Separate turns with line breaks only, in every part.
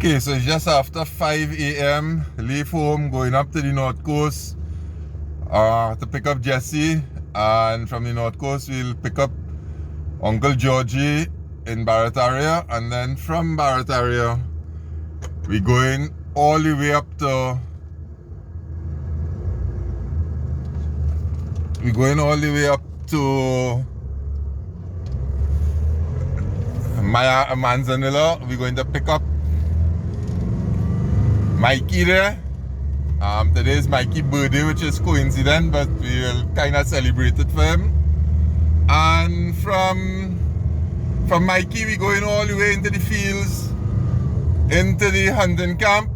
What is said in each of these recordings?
Okay, so it's just after 5 a.m. Leave home, going up to the North Coast to pick up Jesse. And from the North Coast, we'll pick up Uncle Georgie in Barataria. And then from Barataria, we're going all the way up to... Manzanilla. We're going to pick up Mikey there. Today is Mikey's birthday, which is coincident, but we will kind of celebrate it for him. And from Mikey, we're going all the way into the fields, into the hunting camp.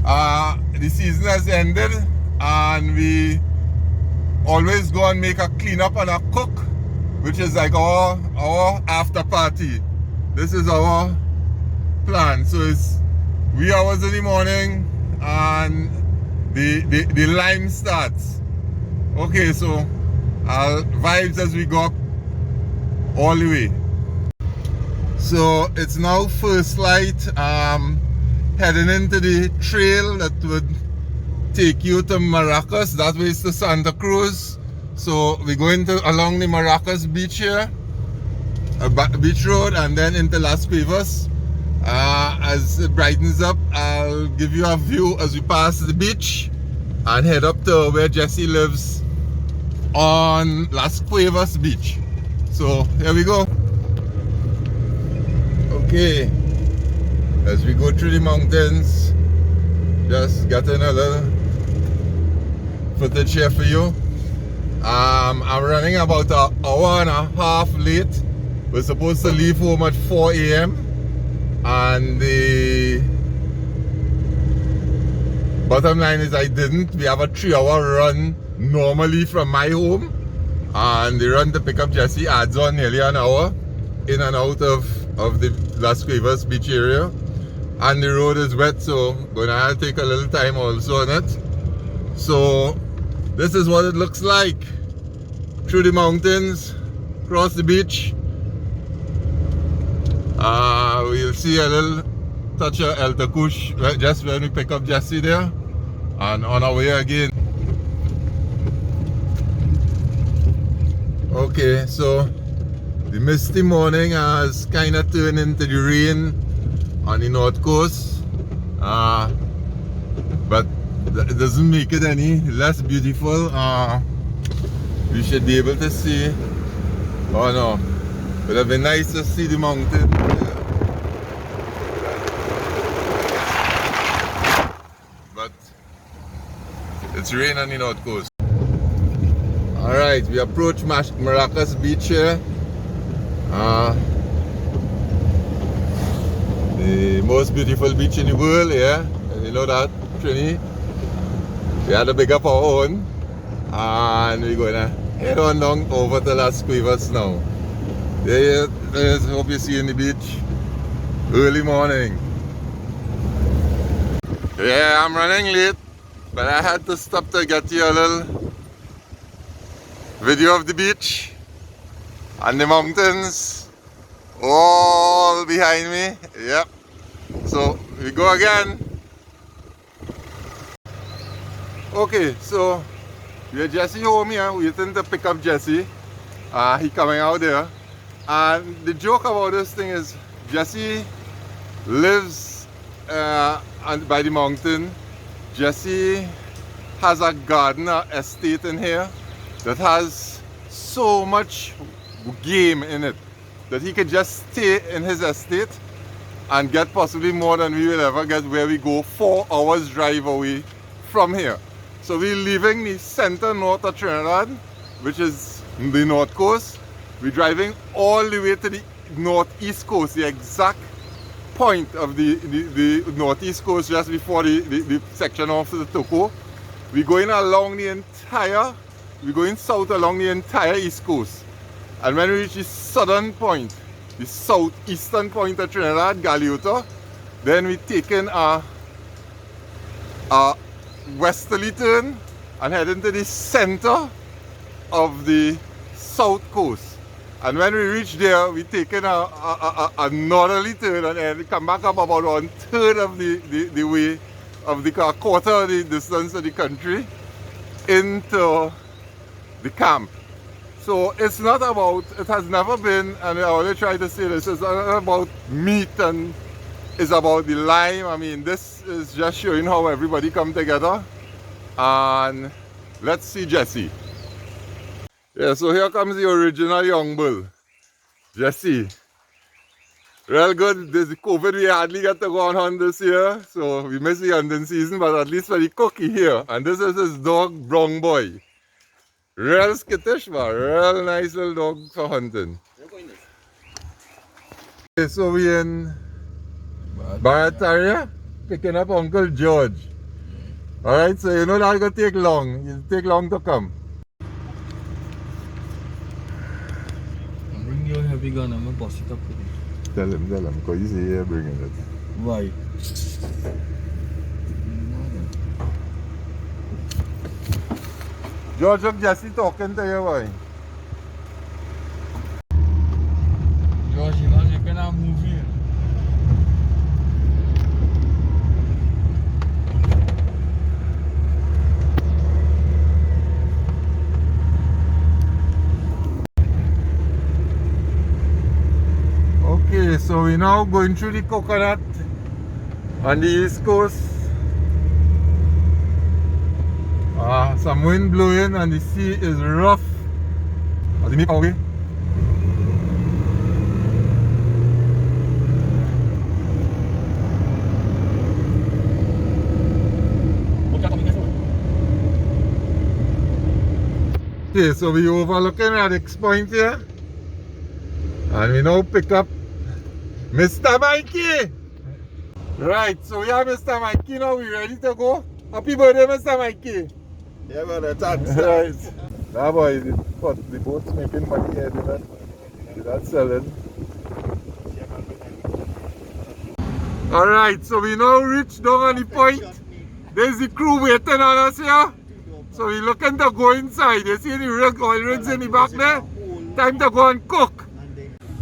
The season has ended, and we always go and make a cleanup and a cook, which is like our after party. This is our plan. So it's wee hours in the morning and the lime starts. Okay, so I'll vibes as we go up all the way. So it's now first light, heading into the trail that would take you to Maracas. That way is to Santa Cruz. So we're going along the Maracas beach here, beach road, and then into Las Cuevas. As it brightens up, I'll give you a view as we pass the beach and head up to where Jesse lives on Las Cuevas beach. So here we go. Okay, as we go through the mountains, just getting a little footage here for you. I'm running about an hour and a half late. We're supposed to leave home at 4 a.m. and the bottom line is I didn't. We have a 3-hour run normally from my home, and the run to pick up Jesse adds on nearly an hour in and out of the Las Cuevas beach area. And the road is wet, so gonna take a little time also on it. So this is what it looks like through the mountains, across the beach. We'll see a little touch of El Tacush just when we pick up Jesse there, and on our way again. Okay, so the misty morning has kind of turned into the rain on the North Coast, but it doesn't make it any less beautiful. You should be able to see. Oh no, it would have been nice to see the mountain. But it's rain on the North Coast. Alright, we approach Maracas Beach here. The most beautiful beach in the world, yeah. You know that, Trini? We had to big up our own, and we're gonna head on down over to Las Cuevas now. There it is, hope you see in the beach. Early morning. Yeah, I'm running late, but I had to stop to get you a little video of the beach and the mountains all behind me. Yep. So we go again. Okay, so we're Jesse home here, waiting to pick up Jesse. He coming out there. And the joke about this thing is Jesse lives by the mountain. Jesse has a garden, estate in here that has so much game in it that he could just stay in his estate and get possibly more than we will ever get where we go 4 hours drive away from here. So we're leaving the center north of Trinidad, which is the North Coast. We're driving all the way to the northeast coast, the exact point of the northeast coast just before the section of the Toco. We're going along the entire, we're going south along the entire east coast. And when we reach the southern point, the southeastern point of Trinidad, Galeota, then we take in a westerly turn and head into the center of the south coast. And when we reach there, we taken a northerly turn and then we come back up about 1/3 of the way of the quarter of the distance of the country into the camp. So it's not about, it has never been, and I always try to say this, it's not about meat and it's about the lime. I mean, this is just showing how everybody come together. And let's see Jesse. Yeah, so here comes the original young bull, Jesse. Real good. This COVID, we hardly get to go on hunt this year, so we missed the hunting season, but at least for the cookie here. And this is his dog, Brown Boy. Real skittish, but real nice little dog for hunting. Okay, so we in Barataria, picking up Uncle George. Alright, so you know that's gonna take long. It'll take long to come.
Bring your heavy gun, I'm gonna bust it up with you.
Tell him, because he's here bringing it.
Why?
George, look, Jesse talking to you, boy.
George, you know you cannot move here.
Okay, so we're now going through the coconut on the east coast. Some wind blowing and the sea is rough. As you make our way. Okay, so we overlooking at X Point here. And we now pick up Mr. Mikey. Right, so we have Mr. Mikey now, we ready to go. Happy birthday, Mr. Mikey.
Yeah, man, thanks.
Right. Nah, boy, the boat's making money here, they're not selling. Alright, so we now reach down on the point. There's the crew waiting on us here. So we're looking to go inside. You see the oil rigs in the back there? Time to go and cook.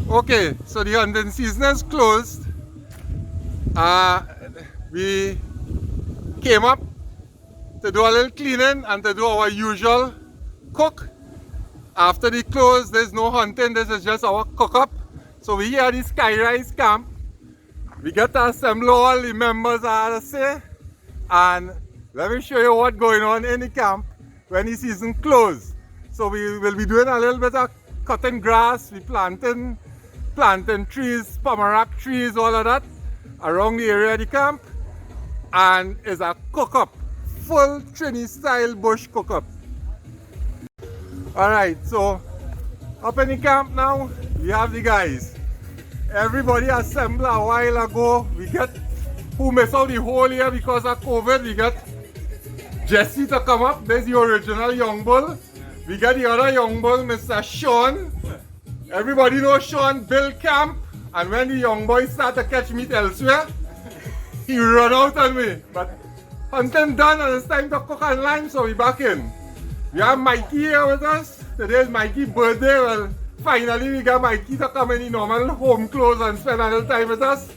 Okay, so the hunting season is closed. We came up to do a little cleaning and to do our usual cook. After the close, there's no hunting, this is just our cook up. So we here at the Skyrise camp. We get to assemble all the members, I have to say. And let me show you what's going on in the camp when the season closed. So we will be doing a little bit of cutting grass, we planting trees, pomarac trees, all of that around the area of the camp. And it's a cook-up, full Trini style bush cook-up. Alright, so up in the camp now, we have the guys. Everybody assembled a while ago. We get who missed out the whole year because of COVID. We got Jesse to come up. There's the original young bull. We got the other young bull, Mr. Sean. Everybody knows Sean built camp, and when the young boys start to catch meat elsewhere, he run out on me. But hunting done and it's time to cook and lime, so we back in. We have Mikey here with us. Today is Mikey's birthday. Well, finally we got Mikey to come in the normal home clothes and spend a little time with us.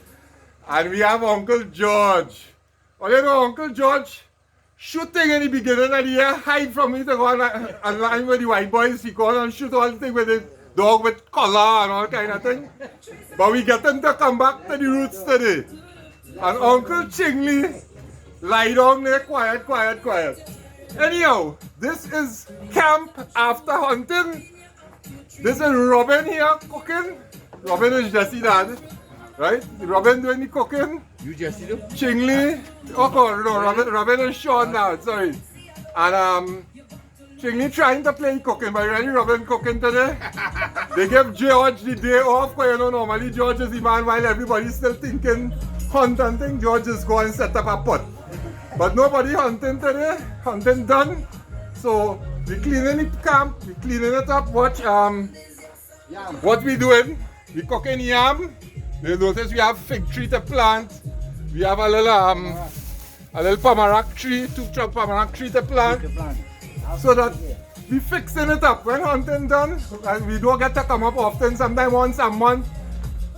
And we have Uncle George. Well, you know, Uncle George shooting in the beginning of the year, hide from me to go and line with the white boys. He go on and shoot all the thing with the dog with collar and all kind of thing. But we get him to come back to the roots today. And Uncle Chingley lie down there quiet. Anyhow, this is camp after hunting. This is Robin here cooking. Robin is Jesse's dad, right? Robin doing the cooking.
You Jesse do?
Chingley, Robin is Sean now, sorry. And Chingley trying to play cooking, but really Robin cooking today. They give George the day off, because you know normally George is the man while everybody's still thinking hunting. George is going to set up a pot. But nobody hunting today, hunting done. So we cleaning the camp, we cleaning it up, watch what we doing. We cooking yam. You notice we have fig tree to plant. We have a little pomarac tree, 2 trunk pomarac tree to plant. So that we fixing it up. When hunting done, and we don't get to come up often, sometimes once a month,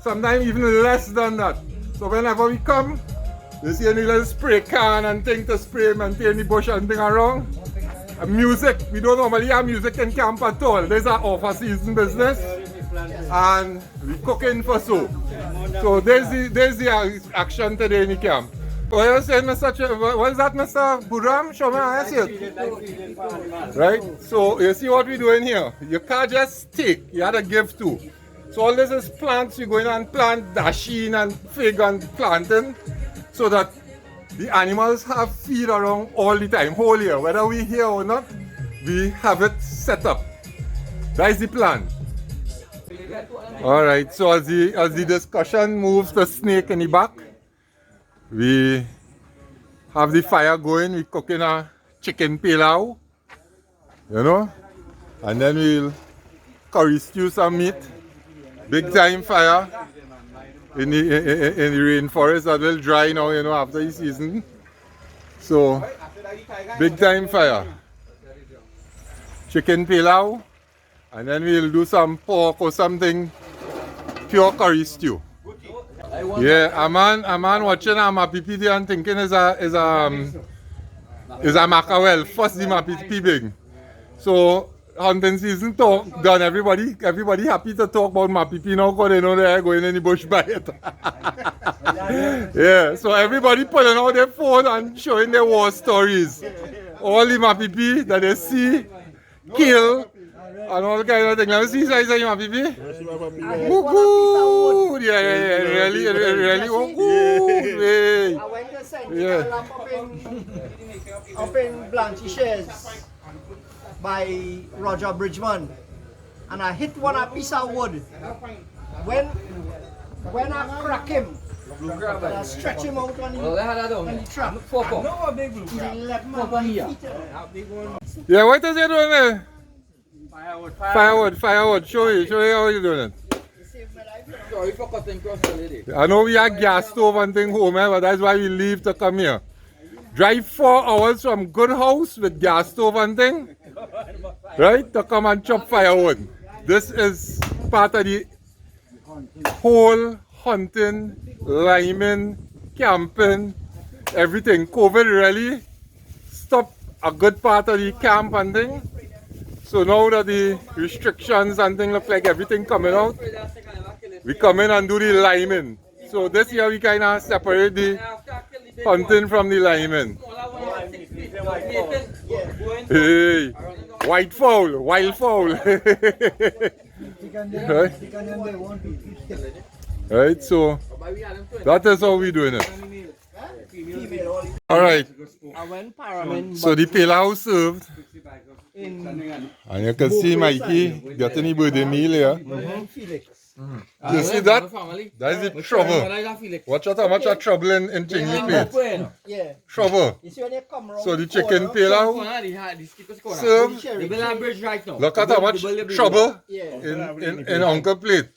sometimes even less than that. So whenever we come, you see any little spray can and thing to spray, maintain the bush and thing around. And music, we don't normally have music in camp at all. This is our off-season business. And we cooking for soup. So there's the action today in the camp. What you saying, what is that, Mr. Buram? Show me, I see it. Right? So you see what we're doing here? You can't just take, you have to give too. So all this is plants, you go in and plant dasheen and fig and planting so that the animals have feed around all the time, whole year. Whether we here or not, we have it set up. That is the plan. Alright, so as the discussion moves to snake in the back, we have the fire going, we cooking a chicken pilau, you know, and then we'll curry stew some meat. Big time fire in the rainforest that will dry now, you know, after the season. So, big time fire. Chicken pilau, and then we'll do some pork or something, pure curry stew. Yeah, a man watching a mapipi and thinking is a mackerel. First the mapipi big. So hunting season talk done. Everybody happy to talk about mapipi now because they know they're going in the bush by it. Yeah, so everybody pulling out their phone and showing their war stories. All the mapipi that they see, kill, and all kind of things. Let me see size of your mapipi. Good. Yeah, really. Oh, good.
I went to St. Lamp up in Blanchishes by Roger Bridgman, and I hit one a piece of wood. When I crack him, I stretch him out on the trap.
Yeah, what is he doing there? Firewood. Show you how you doing it. I know we have gas stove and thing home, but that's why we leave to come here. Drive 4 hours from good house with gas stove and thing, right, to come and chop firewood. This is part of the whole hunting, liming, camping, everything. COVID really stopped a good part of the camp and thing. So now that the restrictions and things look like everything coming out, we come in and do the liming. So this year we kind of separate the hunting from the liming. Hey, wild fowl. Right, so that is how we doing it. Alright, so the pilau served. And you can see Mikey getting the birthday meal here. You see that? That is the trouble. Watch out how much trouble in Chingy plate.
Yeah.
Trouble. So the chicken pilau served. Look at how much trouble in Uncle plate.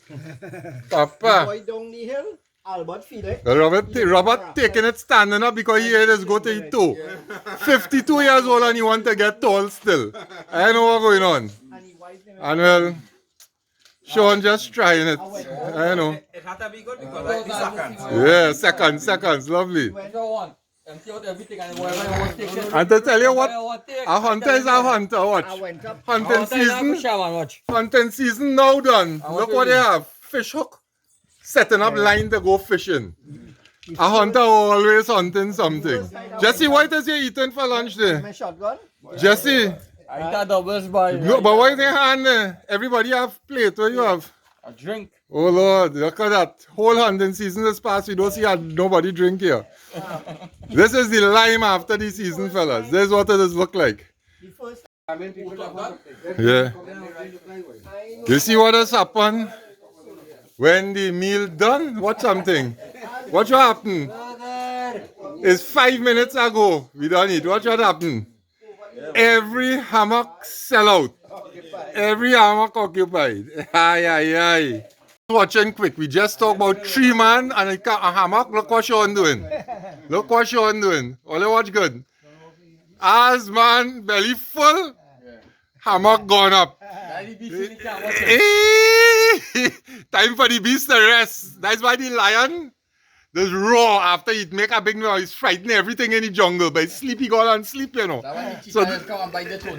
Papa.
Boy down the hill, Albert Felix.
Robert taking it standing up because he is go to eat too. 52 years old and he want to get tall still. I know what's going on. And well, Sean just trying it. I know.
It had to be good because the seconds.
Yeah, seconds, lovely. And to tell you what, a hunter is a hunter, watch. Hunting season now done. Look what they have. Fish hook. Setting up line to go fishing. A hunter always hunting something. Jesse, what is you eating for lunch there?
My shotgun.
Jesse.
I got doubles by.
No, but why is your hand there? Everybody have plate. What you have?
A drink.
Oh Lord, look at that. Whole hunting season is past. We don't see nobody drink here. This is the lime after the season, fellas. This is what it does look like. Yeah. You see what has happened? When the meal done, watch something. Watch what happened. It's 5 minutes ago. We done it. Watch what happened. Every hammock sell out. Every hammock occupied. Aye. Watching quick. We just talked about 3 man and a hammock. Look what Sean doing. All you watch good. As man, belly full. Hammock gone up.
Daddy beast in the car, watch it.
Time for the beast to rest. That's why the lion just roar after it make a big noise, frighten everything in the jungle. But sleep, he go and sleep, you know.
That one the
So
cheetah just come and bite the tone.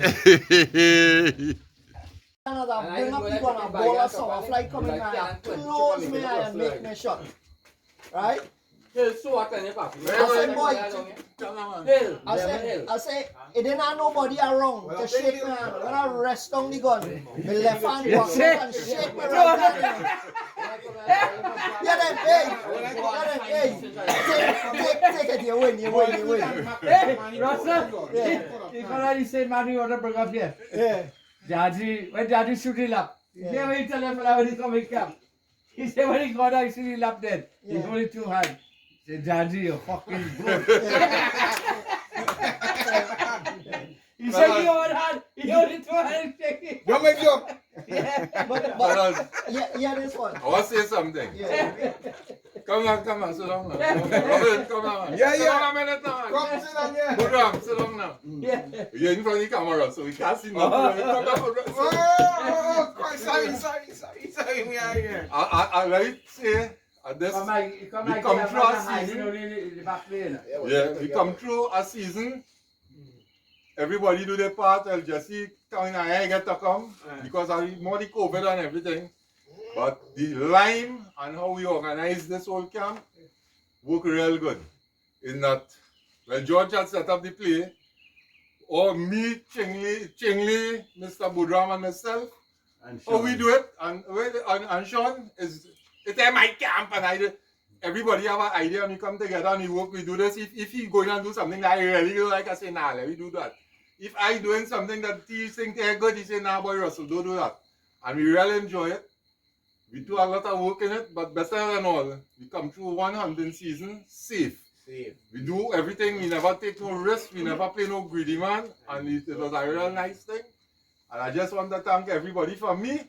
Canada, bring up people and a ball of summer fly coming and close me eye and make me shut. Right?
Hill, so what can you pass?
I say, boy,
Hill,
I say, it didn't have nobody around to shake my hand. When I rest on the gun, my left hand go up and shake my right hand. Yeah, then, hey, take it, you win.
Russell,
Yeah.
you already said man you want to bring up here.
Yeah.
Daddy, when Daddy shoot him up, he never tell him when he come in camp. He said when he got out, he shoot him up dead. He's
Yeah.
only 2 hands. He said, Daddy, you fucking good. He said he only had, he only 2 hands shaking.
Don't make you up.
But yeah, this one.
I want to say something.
Yeah.
Come on, sit down now. Robin, come on.
Yeah.
Sit down a minute now.
Come sit down here.
Budram, sit down now.
Yeah.
You're in front of the camera, so we can't see nothing. Come down, Budram.
Sorry, we are here.
I like say, this,
Come
we come through a season. Yeah, we come through a season. Everybody do their part. El Jesse coming ahead get to come because of more the COVID and everything. But the lime and how we organize this whole camp work real good. In that, when George had set up the play, or me, Chingli, Mr. Budram and myself, how we do it, and Sean is, it's my camp and I do. Everybody have an idea and we come together and we work, we do this. If he going and do something that I really like, I say, nah, let me do that. If I doing something that he think they're good, he say, nah, boy, Russell, don't do that. And we really enjoy it. We do a lot of work in it, but better than all, we come through one hunting season safe. We do everything, we never take no risk, we never play no greedy man, and it was a real nice thing. And I just want to thank everybody for me.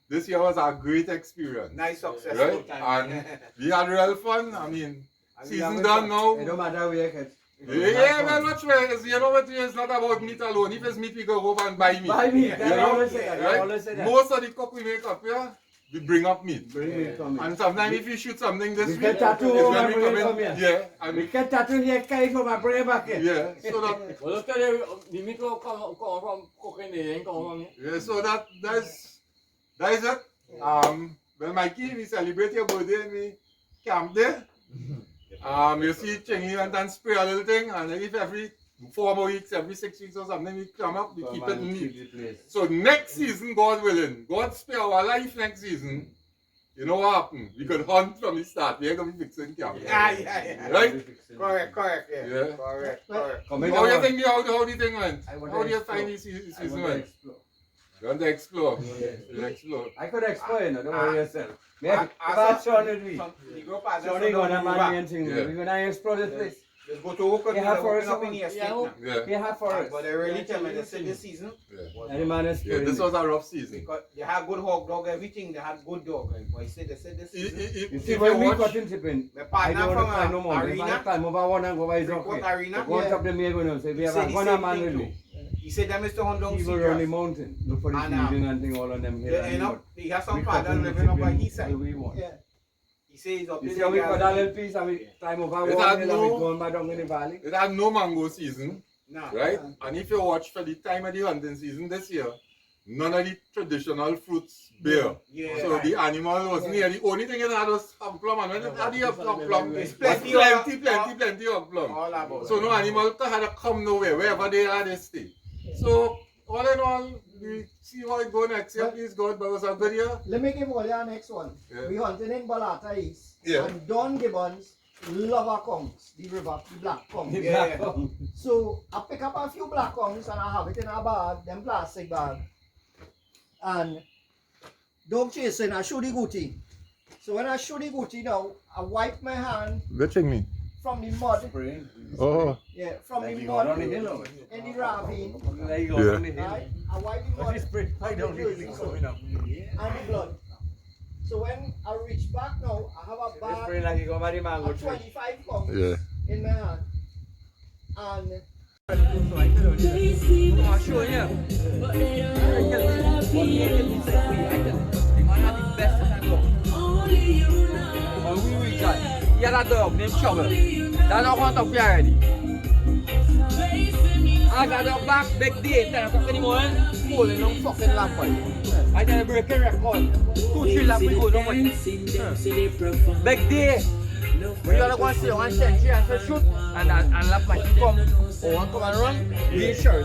This year was a great experience.
Nice success.
Right? And we had real fun. I mean, season done now.
It don't matter where you get.
Yeah, well, not sure. You know what? It's not about meat alone. If it's meat, we go over and buy meat.
Buy meat.
You
I
know?
always say that. I
Right?
always say that.
Most of the cook we make up here, we bring up meat.
Bring me come
And sometimes if you shoot something this
We
week,
get tattoo
it's
over
when
and
we
bring
come
it
in.
from here.
Yeah, and
We get tattoo here, carry from my bring it back here.
yeah, so that
well, look at the meat will come from cooking the ain't come from here.
yeah, so that is it. Well, Mikey, we celebrate your birthday and we camp there. You see, Chingy went and spray a little thing, and if every 4 more weeks, every 6 weeks or something, we come up, we keep it neat. So next season, God willing, God spare our life next season. You know what happened? We could hunt from the start. We're going to be fixing camp.
Yeah.
Right?
Correct, yeah.
Yeah.
Correct.
How do you think how the thing went? How do you find the season went? You want to explore? You explore.
I could explain, don't worry yourself.
I-
But Sean will be.
You go past
Sean is gonna man and thing.
Yeah.
We're gonna explore this place.
Let's go to work
Yeah, for
open
us,
up in the estate now.
Yeah.
We have for us.
But I really tell me, they said this season,
And the man is
Yeah, this was a rough season.
because they had good hog dog, everything, they had good dog. But they said this
You
If
see,
you
when we
watch,
cut him tipping,
my
I
partner
don't want to
from
climb no more. If I
Arena,
climb over one and go by his
Freeport
okay.
Arena,
Go on top of me, going to say, we have
Say
a
the
one
same
man
thing
with
too.
me.
he said them is to hunt down
People on the
seagrass.
mountain, look for the
And,
feeding and thing all on them here.
You know, he has some
We
father
cut him
living up by
tipping
his
the
side.
way we want.
Yeah.
He says he's up
You
in
see how we
the
cut that
garden.
little piece and we climb over
It
one
had
hill and we
no-
go on by down in the valley?
it had no mango season,
No.
right? And if you watch for the time of the hunting season this year, none of the traditional fruits bear.
Yeah.
So the animal wasn't here. The only thing it had was hog plum, and when it had the hog plum,
It's
it's
plenty
plenty hog plum.
All about
So no animal had to come nowhere, wherever they are, they stay. So all in all, we see how it go next year, please God, but it was a good year.
Let me give all your next one.
Yeah.
We hunted in Balata East.
Yeah.
And Don Gibbons love our kongs, the river, the black kongs.
Yeah.
So I pick up a few black kongs and I have it in a bag, them plastic bag. And dog chasing, I shoot the gooty. So when I shoot the gooty now, I wipe my hand
Watching me.
from the mud.
Spring.
Oh.
Yeah, from
Like
the
you go down the
mud
hill over.
in the ravine.
There you go
Yeah.
down the hill.
Right? I wipe the
But
mud
you spray right down the hill coming up.
and the blood. So when I reach back now, I have a
You
bag
spray like you go by the mango
of
tree.
25 kongs
Yeah.
in my hand. And
I'll show you. The man had the best at dog. When we reach out, he had a dog named Shovel. That's not one of you already. I got a back big day, 10 o'clock in the morning, pulling on fucking lamp pipe. I did a breaking record. 2-3 laps we go, no money. Big day. When you want to see one century and say shoot, and lamp pipe come, or one come and run, be sure.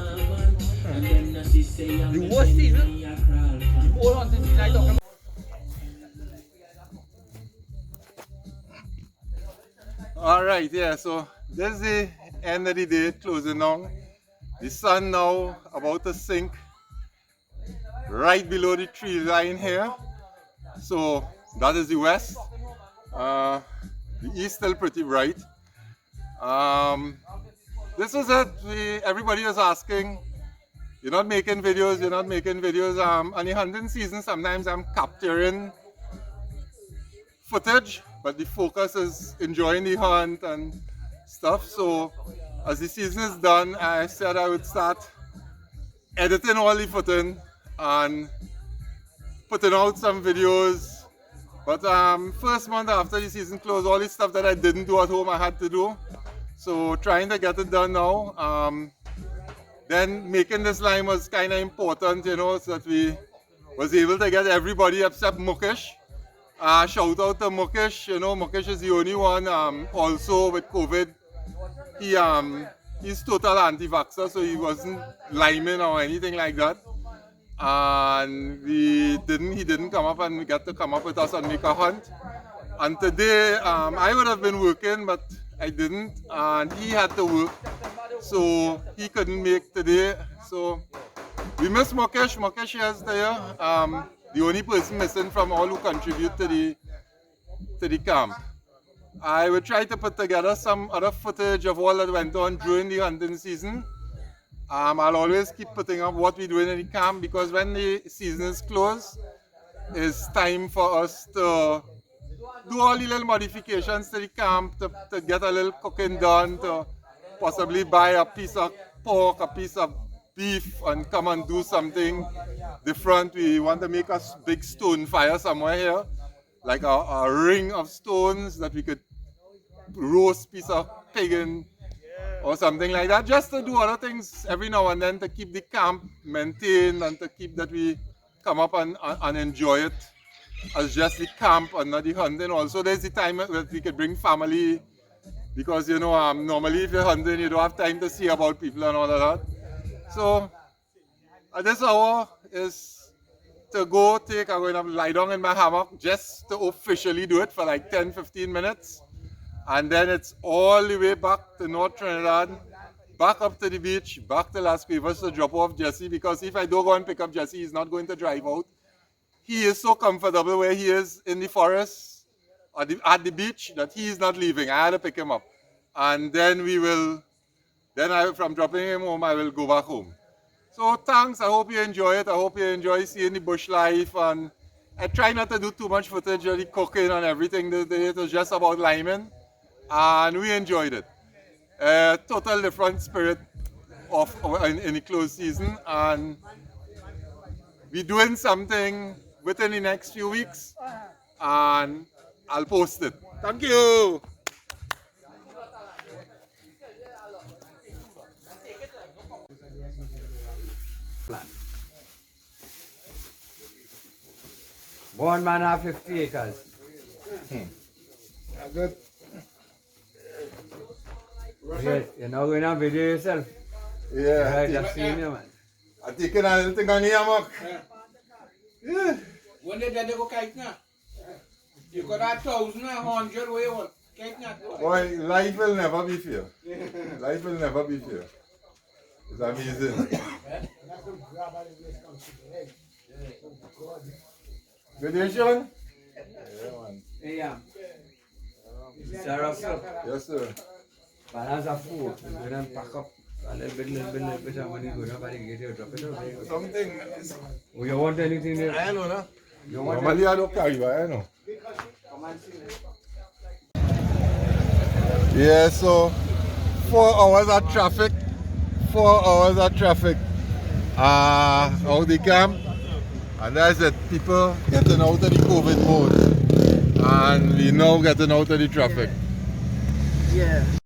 The worst season, the whole hunting season I talk about.
Alright, yeah, so this is the end of the day, closing down. The sun now about to sink right below the tree line here. So that is the west. The east still pretty bright. This is it. Everybody was asking, you're not making videos, you're not making videos. On the hunting season, sometimes I'm capturing footage, but the focus is enjoying the hunt and stuff. So as the season is done, I said I would start editing all the footage and putting out some videos. But first month after the season closed, all the stuff that I didn't do at home I had to do. So trying to get it done now. Then making this line was kind of important, you know, so that we was able to get everybody except Mukesh. Shout out to Mukesh. You know, Mukesh is the only one also with COVID. He's total anti-vaxxer, so he wasn't liming or anything like that. And he didn't come up and get to come up with us and make a hunt. And today I would have been working, but I didn't, and he had to work, so he couldn't make today. So we miss Mukesh. Mukesh is there, the only person missing from all who contribute to the camp. I will try to put together some other footage of all that went on during the hunting season. I'll always keep putting up what we're doing in the camp, because when the season is closed, it's time for us to do all the little modifications to the camp, to get a little cooking done, to possibly buy a piece of pork, a piece of beef, and come and do something different. We want to make a big stone fire somewhere here, like a ring of stones that we could roast piece of pig in, or something like that, just to do other things every now and then to keep the camp maintained and to keep that we come up and enjoy it as just the camp and not the hunting. Also, there's the time that we could bring family, because you know, normally if you're hunting, you don't have time to see about people and all of that. So at this hour is to go I'm going to lie down in my hammock just to officially do it for like 10-15 minutes. And then it's all the way back to North Trinidad, back up to the beach, back to Las Cuevas to drop off Jesse, because if I don't go and pick up Jesse, he's not going to drive out. He is so comfortable where he is in the forest at the beach that he is not leaving. I had to pick him up. And then from dropping him home, I will go back home. So thanks, I hope you enjoy it. I hope you enjoy seeing the bush life. And I try not to do too much footage of the cooking and everything today. It was just about liming. And we enjoyed it. Total different spirit in the closed season, and we're doing something within the next few weeks, and I'll post it. Thank you.
One man have 50 acres.
Good.
You're not going to video yourself.
Yeah.
I just seen you, man.
I'm taking a little thing on the hammock. Yeah.
When they go kite now, you got 1,000 or 100 way on kite now.
Boy, life will never be fair. Life will never be fair. It's amazing. Good day, Sean? Yeah, man.
Yeah. Sarah,
Yes, sir.
balance of food. We're going to pack up a little bit of money. Go down, get your drop it out.
Something.
Oh, you want anything there?
I know, no?
You want
Normally I don't carry, but I know. Yeah, so 4 hours of traffic. 4 hours of traffic. Out the camp. And that's it, people getting out of the COVID mode. And we now getting out of the traffic.
Yeah.